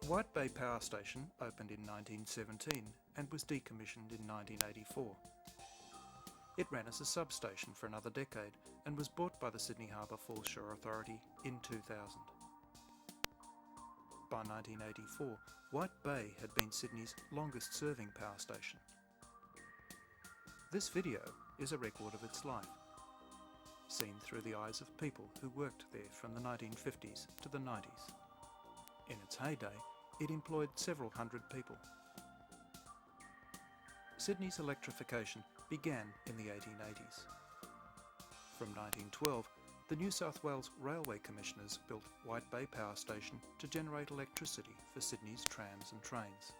White Bay Power Station opened in 1917 and was decommissioned in 1984. It ran as a substation for another decade and was bought by the Sydney Harbour Foreshore Authority in 2000. By 1984, White Bay had been Sydney's longest serving power station. This video is a record of its life, seen through the eyes of people who worked there from the 1950s to the 90s. In its heyday, it employed several hundred people. Sydney's electrification began in the 1880s. From 1912, the New South Wales Railway Commissioners built White Bay Power Station to generate electricity for Sydney's trams and trains.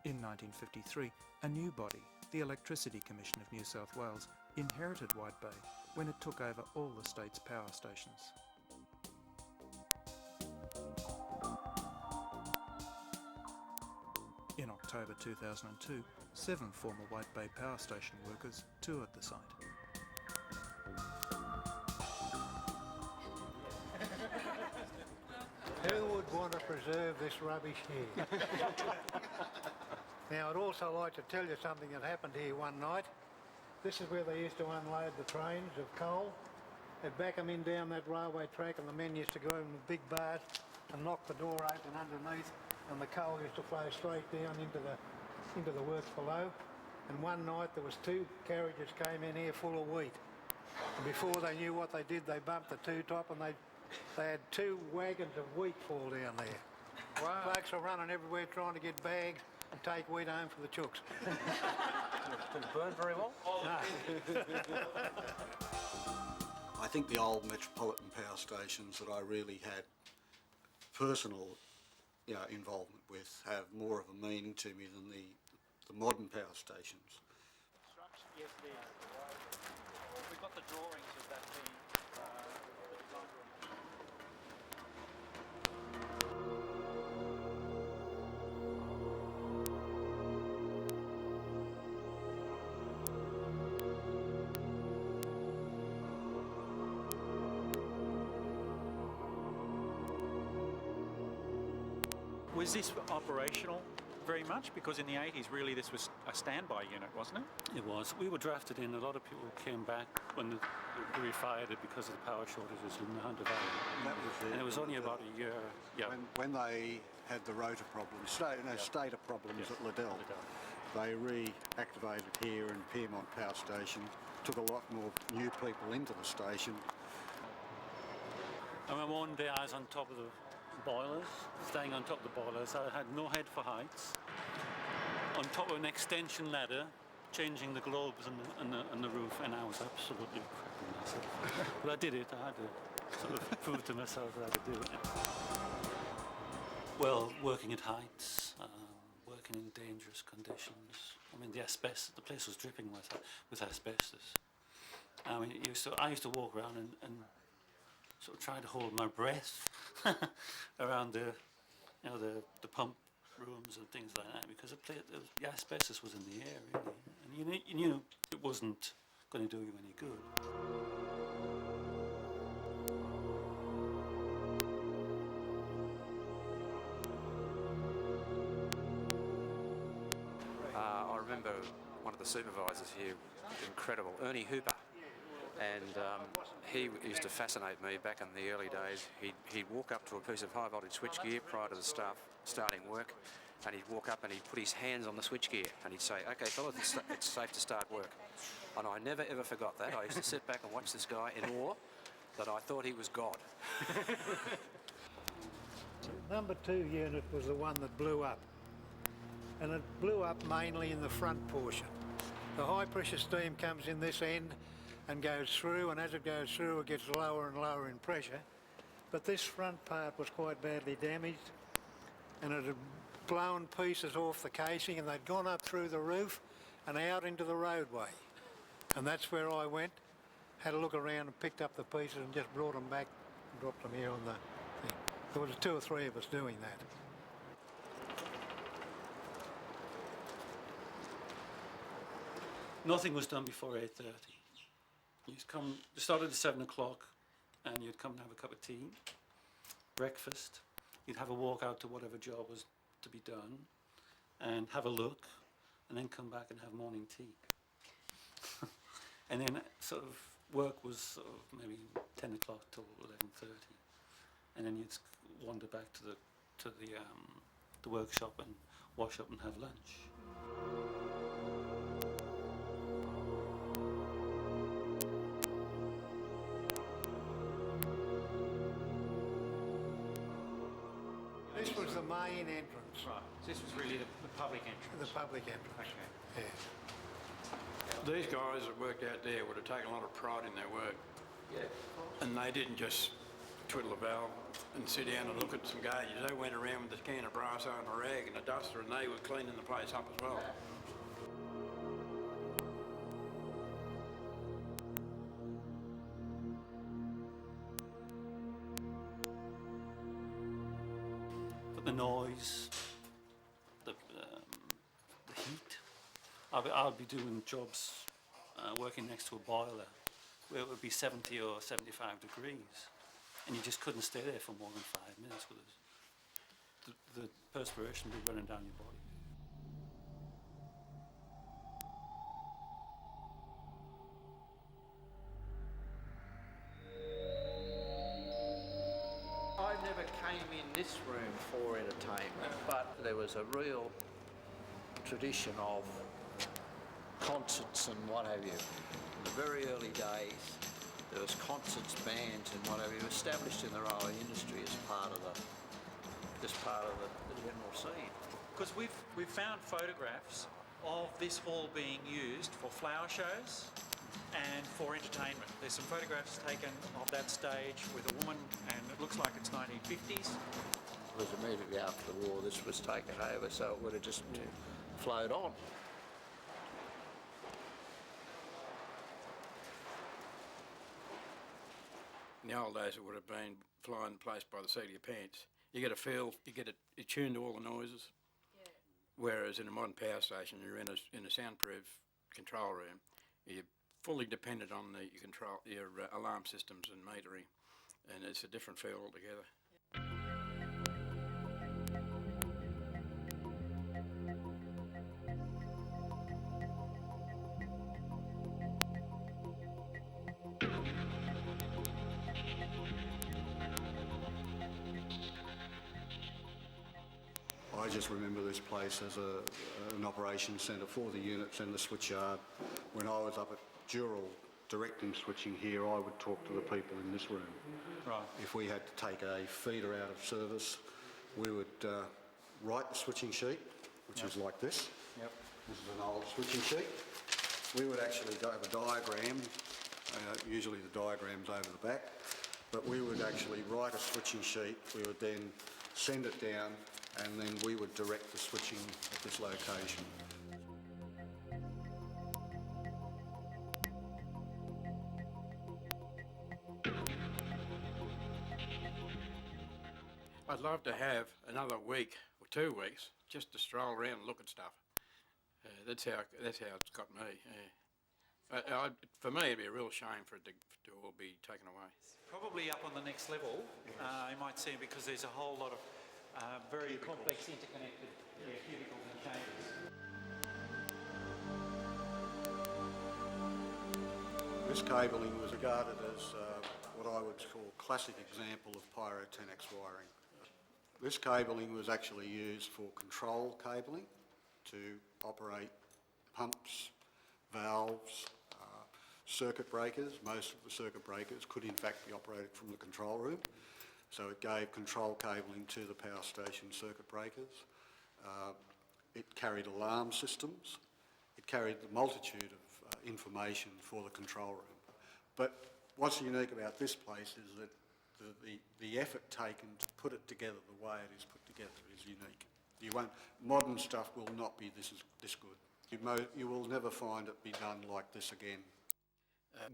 In 1953, a new body, the Electricity Commission of New South Wales, inherited White Bay when it took over all the state's power stations. In October 2002, 7 former White Bay Power Station workers toured the site. Who would want to preserve this rubbish here? Now, I'd also like to tell you something that happened here one night. This is where they used to unload the trains of coal. They'd back them in down that railway track, and the men used to go in with big bars and knock the door open underneath, and the coal used to flow straight down into the works below. And one night there was 2 carriages came in here full of wheat. And before they knew what they did, they bumped the 2 top, and they had 2 wagons of wheat fall down there. Wow. Blokes were running everywhere trying to get bags and take wheat home for the chooks. Did it burn very well? No. I think the old metropolitan power stations that I really had personal involvement with have more of a meaning to me than the modern power stations. Yes, it is. We've got the drawings of that being the design drawing. Was this operational very much? Because in the 80s, really, this was a standby unit, wasn't it? It was. We were drafted in. A lot of people came back when we refired it because of the power shortages in the Hunter Valley. That was it. And it was only about a year. Yeah. When they had the rotor problems, stator problems at Liddell, they reactivated here in Pyrmont Power Station, took a lot more new people into the station. I remember one day I was on top of the boilers, staying on top of the boilers. I had no head for heights. On top of an extension ladder, changing the globes and the roof, and I was absolutely crapping myself. But I did it. I had to sort of prove to myself that I could do it. Well, working at heights, working in dangerous conditions. I mean, the place was dripping with asbestos. I mean, I used to walk around and sort of trying to hold my breath around the pump rooms and things like that, because the asbestos was in the air, really, and you knew it wasn't going to do you any good. I remember one of the supervisors here, incredible, Ernie Hooper. And he used to fascinate me back in the early days. He'd walk up to a piece of high voltage switchgear prior to the staff starting work, and he'd walk up and he'd put his hands on the switchgear and he'd say, "Okay, fellas, it's safe to start work." And I never ever forgot that. I used to sit back and watch this guy in awe that I thought he was God. Number 2 unit was the one that blew up, and it blew up mainly in the front portion. The high pressure steam comes in this end and goes through, and as it goes through it gets lower and lower in pressure. But this front part was quite badly damaged, and it had blown pieces off the casing, and they'd gone up through the roof and out into the roadway. And that's where I went, had a look around and picked up the pieces and just brought them back and dropped them here on the thing. There was 2 or 3 of us doing that. Nothing was done before 8:30. You started at 7 o'clock, and you'd come and have a cup of tea, breakfast, you'd have a walk out to whatever job was to be done, and have a look, and then come back and have morning tea. And then sort of work was sort of maybe 10 o'clock till 11:30, and then you'd wander back to the workshop and wash up and have lunch. This was the main entrance, Right. So this was really the public entrance. the public entrance. Okay. Yeah. These guys that worked out there would have taken a lot of pride in their work. Yeah. And they didn't just twiddle a valve and sit down and look at some gauges. They went around with a can of Brasso and a rag and a duster, and they were cleaning the place up as well. But the noise, the heat. I'd be doing jobs working next to a boiler where it would be 70 or 75 degrees, and you just couldn't stay there for more than 5 minutes with it. The perspiration would be running down your body. I never came in this room for entertainment, but there was a real tradition of concerts and what have you. In the very early days, there was concerts, bands and what have you, established in the railway industry as part of the general scene. Because we've found photographs of this hall being used for flower shows and for entertainment. There's some photographs taken of that stage with a woman, and it looks like it's 1950s. It was immediately after the war this was taken over, so it would have just flowed on. In the old days, it would have been flying the place by the seat of your pants. You get a feel, you get it attuned to all the noises. Yeah. Whereas in a modern power station, you're in a soundproof control room. You're fully dependent on your alarm systems and metering, and it's a different feel altogether. I just remember this place as an operations centre for the units and the switchyard. When I was up at Dural directing switching here, I would talk to the people in this room. Right. If we had to take a feeder out of service, we would write the switching sheet, which is like this. Yep. This is an old switching sheet. We would actually have a diagram, usually the diagram's over the back, but we would actually write a switching sheet. We would then send it down, and then we would direct the switching at this location. I'd love to have another week or 2 weeks just to stroll around and look at stuff. That's how it's got me. Yeah. For me, it'd be a real shame for it to all be taken away. Probably up on the next level, you might see, because there's a whole lot of very complex interconnected cubicles and chambers. This cabling was regarded as what I would call classic example of Pyrotenex wiring. This cabling was actually used for control cabling to operate pumps, valves, circuit breakers. Most of the circuit breakers could in fact be operated from the control room. So it gave control cabling to the power station circuit breakers. It carried alarm systems. It carried the multitude of information for the control room. But what's unique about this place is that the effort taken to put it together the way it is put together is unique. Modern stuff will not be this good. You will never find it be done like this again.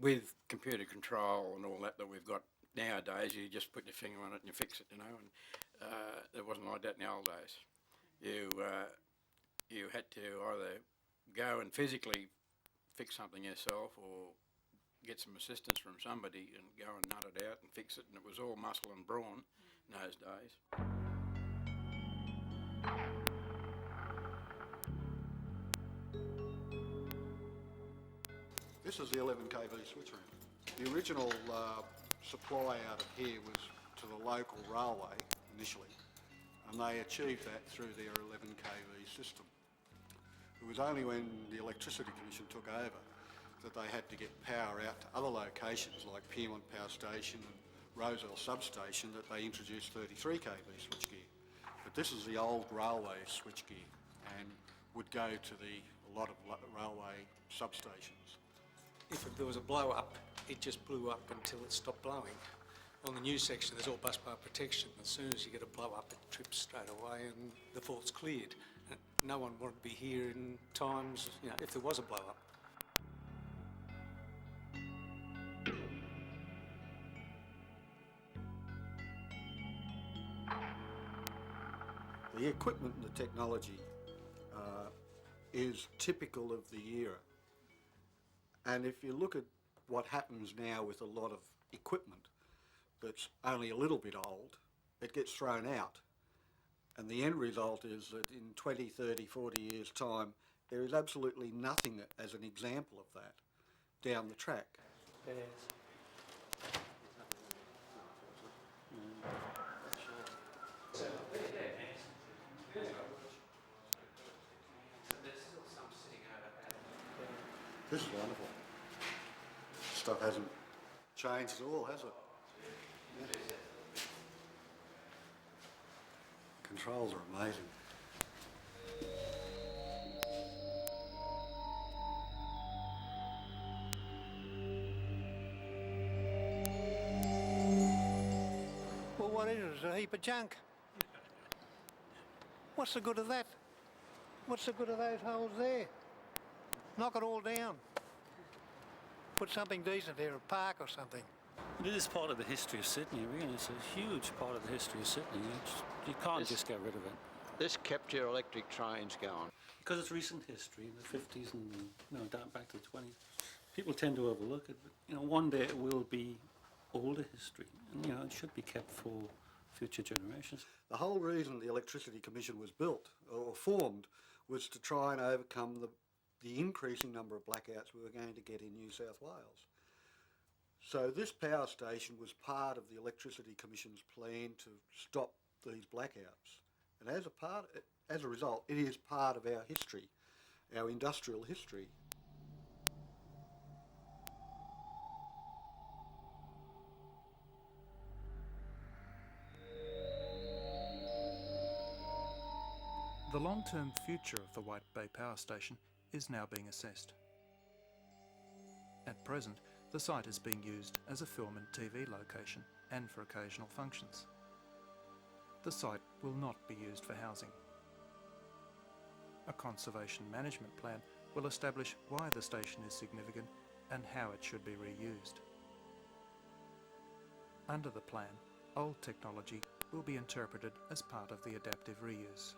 With computer control and all that we've got nowadays, you just put your finger on it and you fix it, you know, and it wasn't like that in the old days. You had to either go and physically fix something yourself or get some assistance from somebody and go and nut it out and fix it, and it was all muscle and brawn in those days. This is the 11 kV switch room. The original supply out of here was to the local railway initially, and they achieved that through their 11 kV system. It was only when the Electricity Commission took over that they had to get power out to other locations like Pyrmont Power Station and Roselle Substation that they introduced 33 kV switchgear. But this is the old railway switchgear and would go to a lot of railway substations. If there was a blow up, it just blew up until it stopped blowing. On the new section, there's all bus bar protection. As soon as you get a blow up, it trips straight away and the fault's cleared. No one wanted to be here in times, you know, if there was a blow up. The equipment and the technology is typical of the era. And if you look at what happens now with a lot of equipment that's only a little bit old, it gets thrown out. And the end result is that in 20, 30, 40 years' time, there is absolutely nothing as an example of that down the track. This is wonderful. Stuff hasn't changed at all, has it? Yeah. Controls are amazing. Well, what is it? It's a heap of junk. What's the good of that? What's the good of those holes there? Knock it all down. Put something decent here, a park or something. It is part of the history of Sydney, really. It's a huge part of the history of Sydney. You can't just get rid of it. This kept your electric trains going. Because it's recent history, in the 50s and down back to the 20s. People tend to overlook it, but one day it will be older history, and it should be kept for future generations. The whole reason the Electricity Commission was built or formed was to try and overcome the increasing number of blackouts we were going to get in New South Wales. So this power station was part of the Electricity Commission's plan to stop these blackouts. And as a result, it is part of our history, our industrial history. The long-term future of the White Bay Power Station is now being assessed. At present, the site is being used as a film and TV location and for occasional functions. The site will not be used for housing. A conservation management plan will establish why the station is significant and how it should be reused. Under the plan, old technology will be interpreted as part of the adaptive reuse.